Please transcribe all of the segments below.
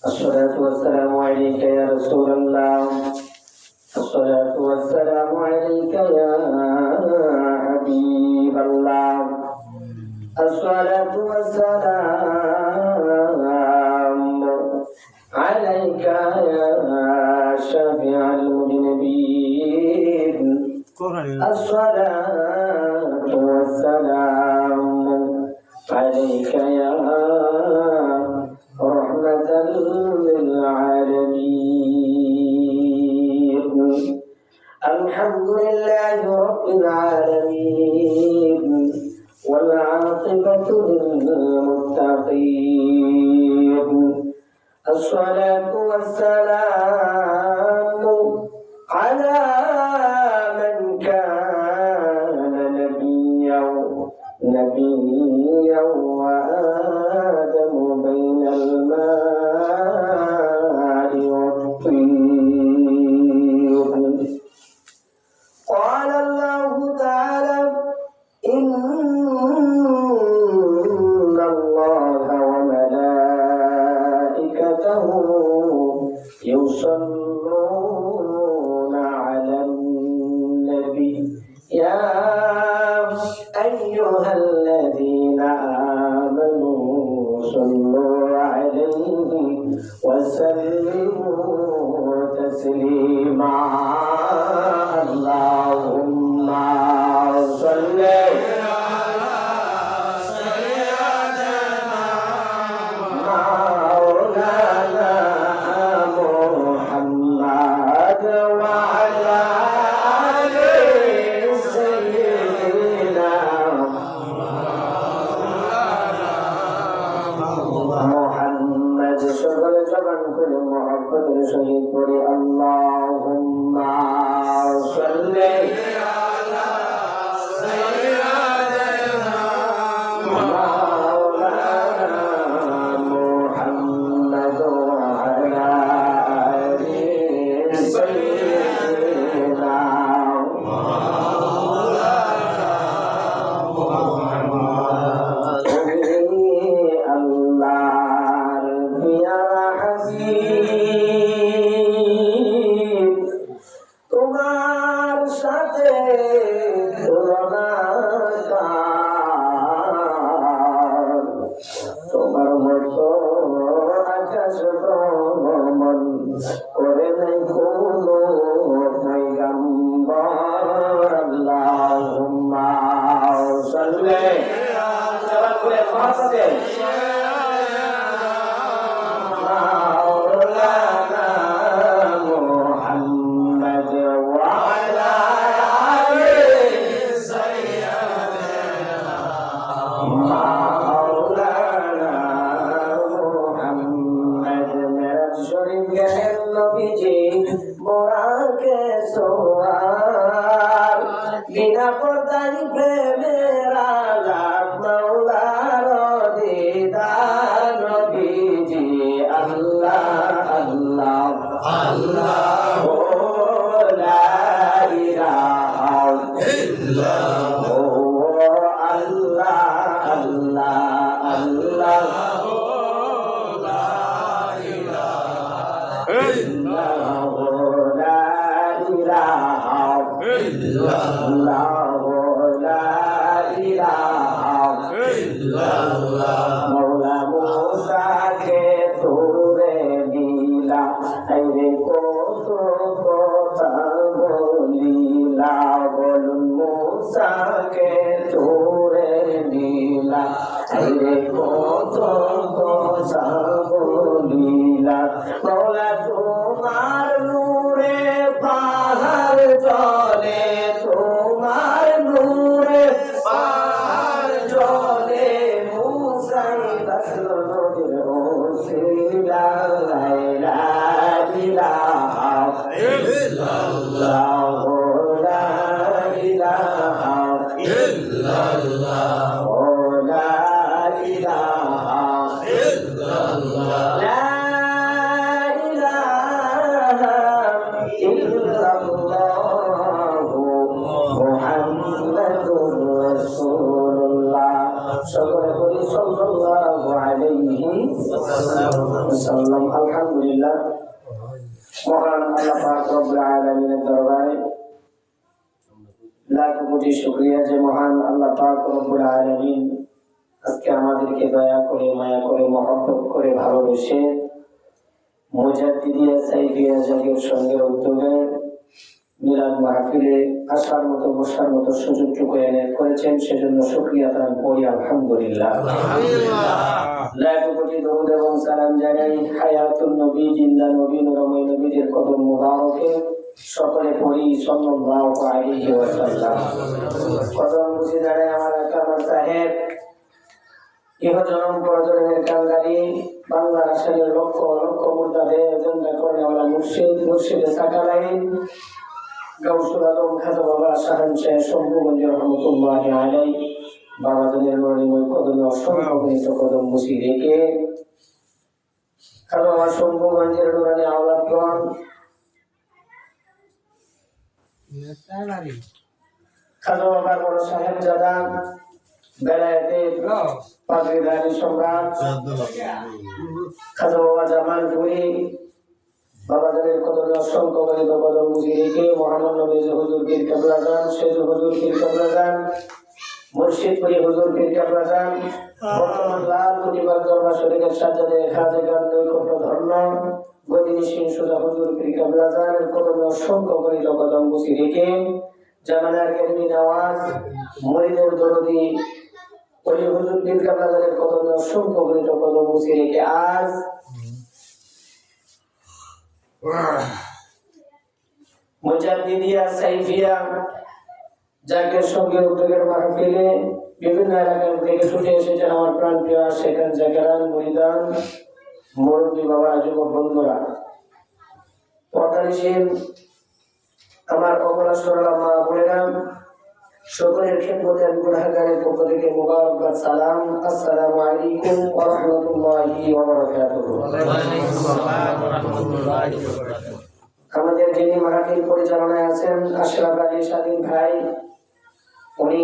الصلاة والسلام عليك يا رسول الله. الصلاة والسلام عليك يا حبيب الله. الصلاة والسلام عليك يا شافع المذنبين. الصلاة والسلام عليك يا رحمة للعالمين. الحمد لله رب العالمين والعاقبة للمتقين. الصلاة والسلام على من كان نبيا وآدم بين الماء والطين. قال الله تعالى: إن الله وملائكته يصلون على النبي يا أيها الذين آمنوا صلوا عليه وسلموا تسليما. اللهم صل على سيدنا مولانا محمد وعلى শহীদ করে আল্লাহুম্মা সাল্লি আলা সাইয়্যিদিনা মাওলানা মুহাম্মদ ওয়া আলা আলি সাইয়্যিদিনা মাওলানা মুহাম্মদ। আল্লাহর পিয়ারা হাবিব, তোমার সাথে তোমার মতো আকাশ ভ্রমণ করে নাই কোনো পয়গম্বর। আল্লাহুম্মা সাল্লি আলা মাওলানা মুহাম্মদ ওয়া আলা আলি সাইয়্যিদিনা মাওলানা মুহাম্মদ। মেরাজ শরীফ গেলেন নবীজি বোরাকে সোয়ার, বিনা পর্দায় প্রেমের আলাপ মাওলার দিদার। নবীজি আল্লাহ আল্লাহ আল্লাহ লা ইলাহা ইল্লাল্লাহ আল্লাহ আল্লাহ আল্লাহ লা ইলাহা ইল্লাল্লাহ লা ইলাহা ইল্লাল্লাহ লা ইলাহা ইল্লাল্লাহ। মওলা মুসাকে তুরে দিলা, আইরে কত কথা বলিলা। বলুন মুসাকে তুরে দিলা, আইরে কত কথা বলিলা। মওলা তোমার নূরে পাহাড় চলে, তোমার নূরে পাহাড় চলে। মুসাই বাসলো নদীর ওসিলা। লা ইলাহা ইল্লাল্লাহ লা ইলাহা ইল্লাল্লাহ লা ইলাহা ইল্লাল্লাহ লা ইলাহা ইল্লাল্লাহ মুহাম্মাদুর রাসূলুল্লাহ। সকলে বলি সাল্লাল্লাহু আলাইহি ওয়াসাল্লাম। ওয়াসাল্লাম। আলহামদুলিল্লাহ, মহান আল্লাহ পাক রব্বুল আলামিনের দরবারে লাখ কোটি শুকরিয়া যে মহান আল্লাহ পাক রব্বুল আলামিন আজকে আমাদেরকে দয়া করে, মায়া করে, মহব্বত করে, ভালোবেসে মুজাদ্দিদিয়া সাইফিয়া জাগের সঙ্গে উদ্যোগে মিলাদ মাহফিলে আসার মতো বসার মতো সুযোগটুকু এনে করেছেন, সেজন্য শুকরিয়া তার করি আলহামদুলিল্লাহ। লাখ কোটি দরুদ এবং সালাম জানাই হায়াতুন নবী, জিন্দা নবী, নূরময় নবীদের কদম মুবারকে সকলে পড়ি সাল্লাল্লাহু আলাইহি ওয়াসাল্লাম। কদম বুঝে জানাই আমার কামাল সাহেব, ইহজনম পরজনমের কাঙ্গালি, বাংলা রাসায়নের লক্ষ লক্ষ মুর্দাদের এজেন্ডা করেওয়ালা মুর্শিদে সাকালাইন গাউসুল আজম খাজা বাবা শাহানশাহ শম্ভুগঞ্জ রহমতুল্লাহি আলাইহি বাবাজানের মণিময় কদমে অসংখ্য কদম মুছি রেখে খাজা বাবা শম্ভুগঞ্জের নুরানি আওলাদগণ, খাজা বাবার বড় সাহেবজাদা, বেলায়েতের পাগড়িধারী সম্রাট খাজা বাবা জামালপুরি বাবাজানের কদমে অসংখ্য গরিব কদম মুছি রেখে মহামান্য মেজর হুজুর পীর কেবলা যান, সেজু হুজুর পীর কেবলা যান, মুর্শিদপুরি হুজুর পীর কেবলা যান, বর্তমান লাল প্রতিবার দরবার শরীফের সাজ্জাদে খাজেগান নৈকট্য ধর্ম গদিনী সিং সুজা হুজুর পীর কেবলা যান কদমে অসংখ্য গরিব কদম মুছি রেখে জামানার কেরমি নওয়াজ মরিদের দরদি ওই হুজুর পীর কেবলা যানের কদমে অসংখ্য গরিব কদম মুছি রেখে আজ মুজাদ্দিদিয়া সাইফিয়া জাকের সঙ্গে উদ্যোগের মাহফিলে বিভিন্ন এলাকা থেকে ছুটে এসেছেন আমার প্রাণপ্রিয় সেখান জাকেরান মুরিদান মুরব্বী বাবা যুবক বন্ধুরা, পর্দানিশীল আমার অবলা সরলা মা বোনেরা, সকলের খেদমতে আমি গুনাহগারের পক্ষ থেকে মুবারকবাদ সালাম। আসসালামু আলাইকুম ওয়া রাহমাতুল্লাহি ওয়া বারাকাতুহু। আমাদের যিনি মাহফিল পরিচালনায় আছেন আশরাফ আলী স্বাধীন ভাই, উনি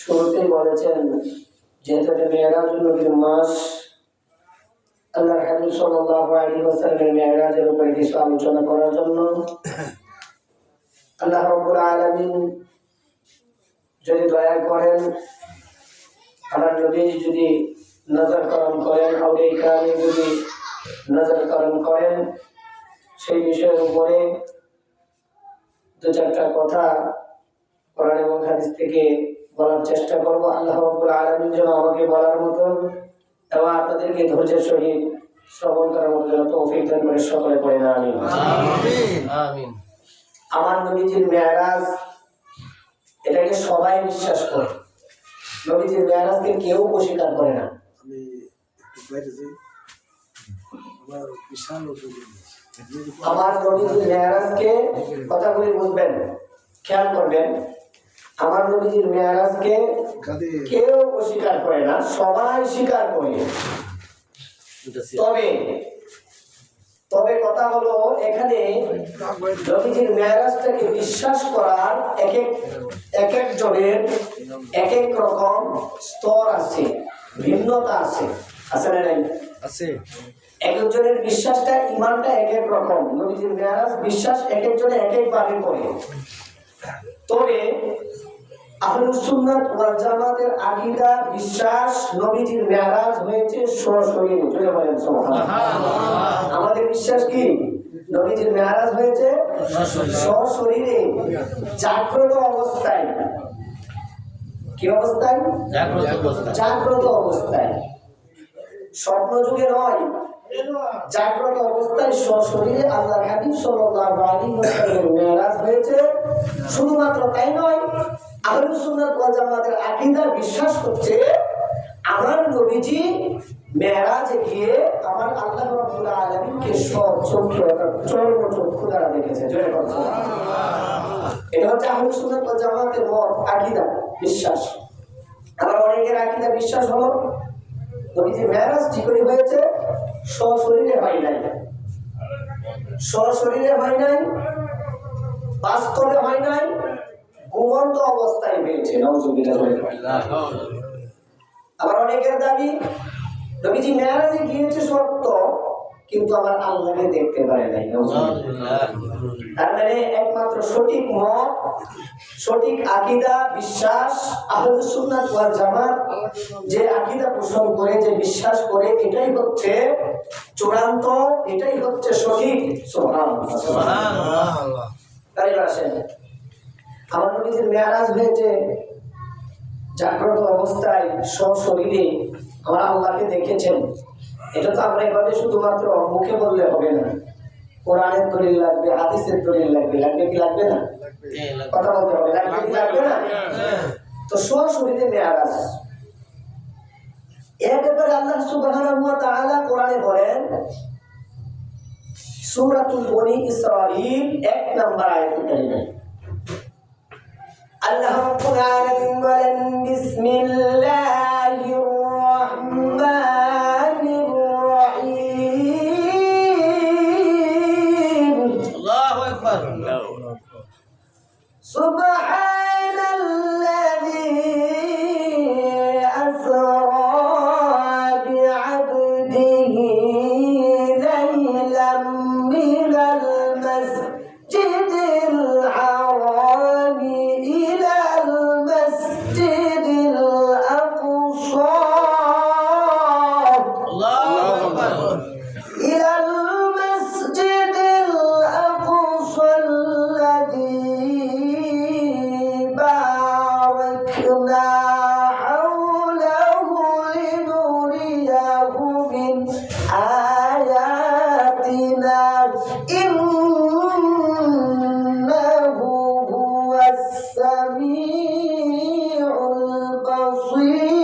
শুরুতেই বলেছেন যেহেতু এটা মেরাজুন নবীর মাস, আল্লাহর হাবিব সাল্লাল্লাহু আলাইহি ওয়াসাল্লামের মেরাজের উপরে কিছু আলোচনা করার জন্য আল্লাহ রাব্বুল আলামিন যদি দয়া করেন, আমার নবী যদি নজর করম করেন, আউলিয়া ইকরাম যদি নজর করম করেন, সেই বিষয়ের উপরে দু চারটা কথা কোরআন এবং হাদিস থেকে বলার চেষ্টা করব। আল্লাহ রাব্বুল আলামিন যেন আমাকে বলার মতো এবং আপনাদেরকে ধৈর্যের সহিত শ্রবণ করার মতো যেন তৌফিক দান করে, সকলে পড়েন আমিন। আমিন। আমার নবীজির মেরাজ, এটাকে সবাই বিশ্বাস করে, নবীজির মেরাজকে কেউ অস্বীকার করে না। আমার নবীজির মেরাজকে, কথাগুলি বুঝবেন, খেয়াল করবেন, আমার নবীজির মেরাজকে কেউ অস্বীকার করে না, সবাই স্বীকার করে। তবে কথা হলো এখানে নবীজির মেরাজটাকে বিশ্বাস করার এক একজনের এক এক রকম স্তর আছে, ভিন্নতা আছে, আছে না নাই? আছে। এক একজনের বিশ্বাসটা, ইমানটা এক এক রকম, নবীজির মেরাজ বিশ্বাস এক একজনে এক এক ভাবে করে। তবে আহলুস সুন্নাত ওয়াল জামাতের আকীদা বিশ্বাস নবীজির মেরাজ হয়েছে সশরীরে, জোরে বলেন সুবহানাল্লাহ। আমাদের বিশ্বাস কি? নবীজির মেরাজ হয়েছে সশরীরে, জাগ্রত অবস্থায়। কি অবস্থায়? জাগ্রত অবস্থায়, স্বপ্ন যুগে নয়, জাগ্রত অবস্থায় সশরীরে আল্লাহর হাবিব সাল্লাল্লাহু আলাইহি ওয়াসাল্লামের মেরাজ হয়েছে। শুধুমাত্র তাই নয়, আহলুস সুন্নাত ওয়াল জামাতের আকীদা বিশ্বাস হচ্ছে আমার নবীজি মেরাজে গিয়ে আমার আল্লাহ রাব্বুল আলামিনকে চক্ষু দ্বারা দেখেছে। জোরে বলুন সুবহানাল্লাহ। এটা হচ্ছে আহলুস সুন্নাত ওয়াল জামাতের মত, আকীদা, বিশ্বাস। আবার অনেকের আকীদা বিশ্বাস হলো নবীজি মেরাজ ঠিক করে হয়েছে, সশরীরে হয় নাই, সশরীরে হয় নাই, বাস্তবে হয় নাই, ঘুমন্ত অবস্থায় হয়েছে। নাউযুবিল্লাহ। আবার অনেকের দাবি নবীজি মেরাজে গিয়েছে সত্য, কিন্তু আমার আল্লাহকে দেখতে পারে নাই। তার মানে একমাত্র সঠিক মত, সঠিক আকীদা, বিশ্বাস, আহলুস সুন্নাত ওয়াল জামাত যে আকীদা পোষণ করে, যে বিশ্বাস করে, এটাই হচ্ছে চূড়ান্ত, এটাই হচ্ছে সঠিক। সুবহানাল্লাহ। তাই আসেন, আমার নবীজির মেরাজ হয়েছে, জাগ্রত অবস্থায় সশরীরে আমার আল্লাহকে দেখেছেন। এটা তো আমরা এভাবে শুধুমাত্র মুখে বললে হবে না, কোরআনের দলিল লাগবে, হাদিসের দলিল লাগবে। লাগবে কি লাগবে না? কথা বলতে হবে, লাগবে কি লাগবে না? তো সশরীরে মেরাজ, এর ব্যাপারে আল্লাহ সুবহানাহু ওয়া তাআলা কোরআনে বলেন, সূরাতুল বনী ইসরাঈল 1 নম্বর আয়াতে কারিমা, আল্লাহ রাব্বুল আলামিন বলেন, বিসমিল্লাহির রাহমানির রাহিম, আল্লাহু আকবার, সুবহানাল্লাযী আসরা বি'আবদিহি লাইলাম মিনাল মাসজিদিল হারাম ইলাল মাসজিদিল আকসা, আল্লাহু আকবার, ইলাল মাসজিদিল আকসা আল্লাযী বারাকনা হাওলাহু লিনুরিয়াহু মিন আয়াতিনা ইন্নাহু হুয়াস সামিউল বাসীর।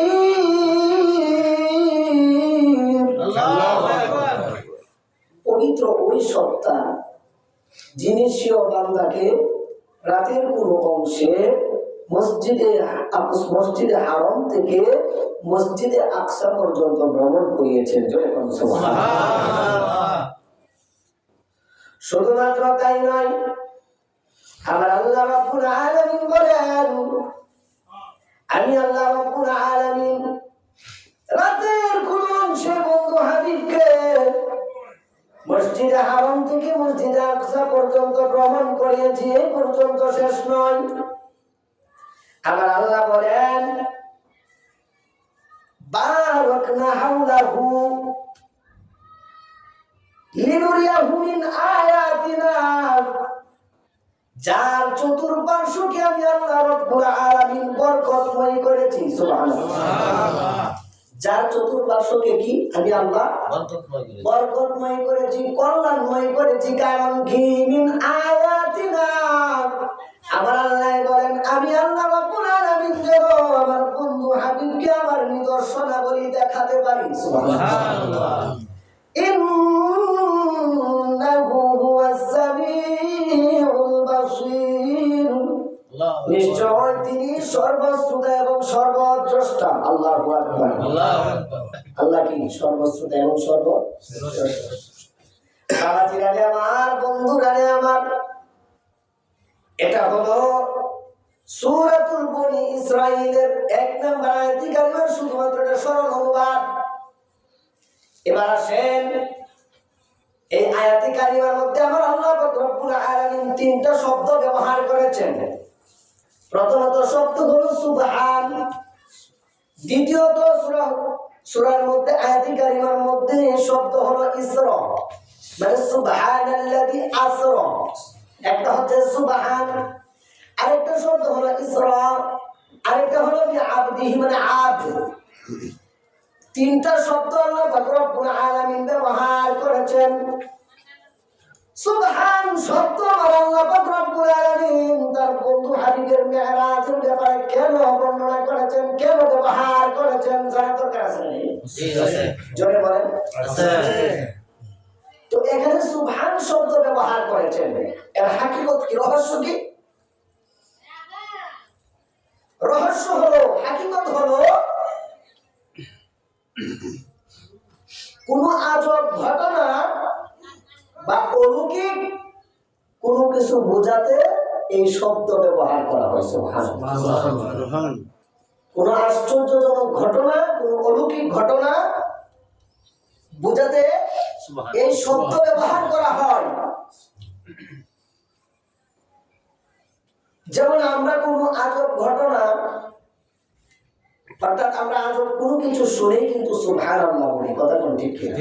আল্লাহু আকবার। পবিত্র ওই সত্তা যিনি স্বীয় বান্দাকে রাতের কোনো অংশে মসজিদে হারাম থেকে মসজিদে আকসা পর্যন্ত ভ্রমণ করিয়েছেন। সুবহানাল্লাহ। শুধুমাত্র তাই নয়, আমার আল্লাহ রাব্বুল আলামিন বলেন, আমি আল্লাহ রাব্বুল আলামিন রাতের কোন অংশে বন্ধু হাবিবকে মসজিদে হারাম থেকে মসজিদে আকসা পর্যন্ত ভ্রমণ করিয়েছি। এই পর্যন্ত শেষ নয়, আমার আল্লাহ বলেন, বারাকনা হাওলাহু লিনুরিয়াহু মিন আয়াতিনা, যার চতুর্পার্শ্বকে আমি আল্লাহ রাব্বুল আলামিন বরকতময় করেছি। সুবহানাল্লাহ। যার চতুর্পার্শ্বকে কি আমি আল্লাহ বরকতময় করেছি, কল্যাণময় করেছি। কারণ কি? মিন আয়াতিনা, আমার আল্লাহ বলেন, আমি আল্লাহ রাব্বুল আলামিন যেন আমার বন্ধু হাবিবকে আমার নিদর্শনাবলী দেখাতে পারি। সুবহানাল্লাহ। ইন্নাহু হুয়াস সামিউল বাসীর, নিশ্চয় তিনি সর্বশ্রোতা এবং সর্বদ্রষ্টা। আল্লাহু আকবার। আল্লাহ কি সর্বশ্রোতা এবং সর্বদ্রষ্টা। বাবাজিরা আমার, বন্ধুরা আমার, এটা হলো সূরাতুল বনী ইসরাঈলের 1 নম্বর আয়াতে কারিমার শুধুমাত্র একটা সরল অনুবাদ। এবার আসেন, এই আয়াতে কারিমার মধ্যে আমার আল্লাহ রাব্বুল আলামিন 3টা শব্দ ব্যবহার করেছেন। প্রথমত শব্দ হলো সুবহান, দ্বিতীয়ত সূরার মধ্যে আয়াতে কারিমার মধ্যে শব্দ হলো ইসরা, মানে সুবহানাল্লাযী আসরা। একটা হচ্ছে সুবহান, আরেকটা শব্দ হলো ইসরা, আরেকটা হলো বিআবদিহি মানে আবদ। 3টা শব্দ আল্লাহ পাক রব্বুল আলামিন ব্যবহার করেছেন। সুবহান শব্দ আল্লাহ পাক রব্বুল আলামিন তার বন্ধু হাবিবের মেরাজের ব্যাপারে কেন বর্ণনা করেছেন, কেন ব্যবহার করেছেন, জানা দরকার আছে না? জোরে বলেন আছে। তো এখানে সুবহান শব্দ ব্যবহার করেছেন, এর হাকিকত কি, রহস্য কি? রহস্য হলো, হাকিকত হলো, কোন আজব ঘটনা বা অলৌকিক কোন কিছু বোঝাতে এই শব্দ ব্যবহার করা হয়েছে। কোন আশ্চর্যজনক ঘটনা, কোন অলৌকিক ঘটনা বোঝাতে এই শব্দ ব্যবহার করা হয়। যেমন আমরা কোনো আজব ঘটনা, অর্থাৎ আমরা আজব কোনো কিছু শুনে কিন্তু সুবহানাল্লাহ বলি, কথা কোন ঠিক কিনা?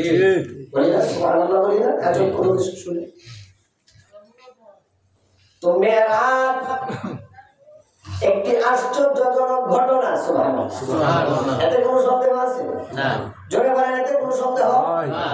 বলি না সুবহানাল্লাহ, বলি না আজব কোনো কিছু শুনে। তো মেরাজ একটি আশ্চর্যজনক ঘটনা, সুবহানাল্লাহ। এতে কোনো সন্দেহ আছে? না। জোরে বলেন, এতে কোনো সন্দেহ? না।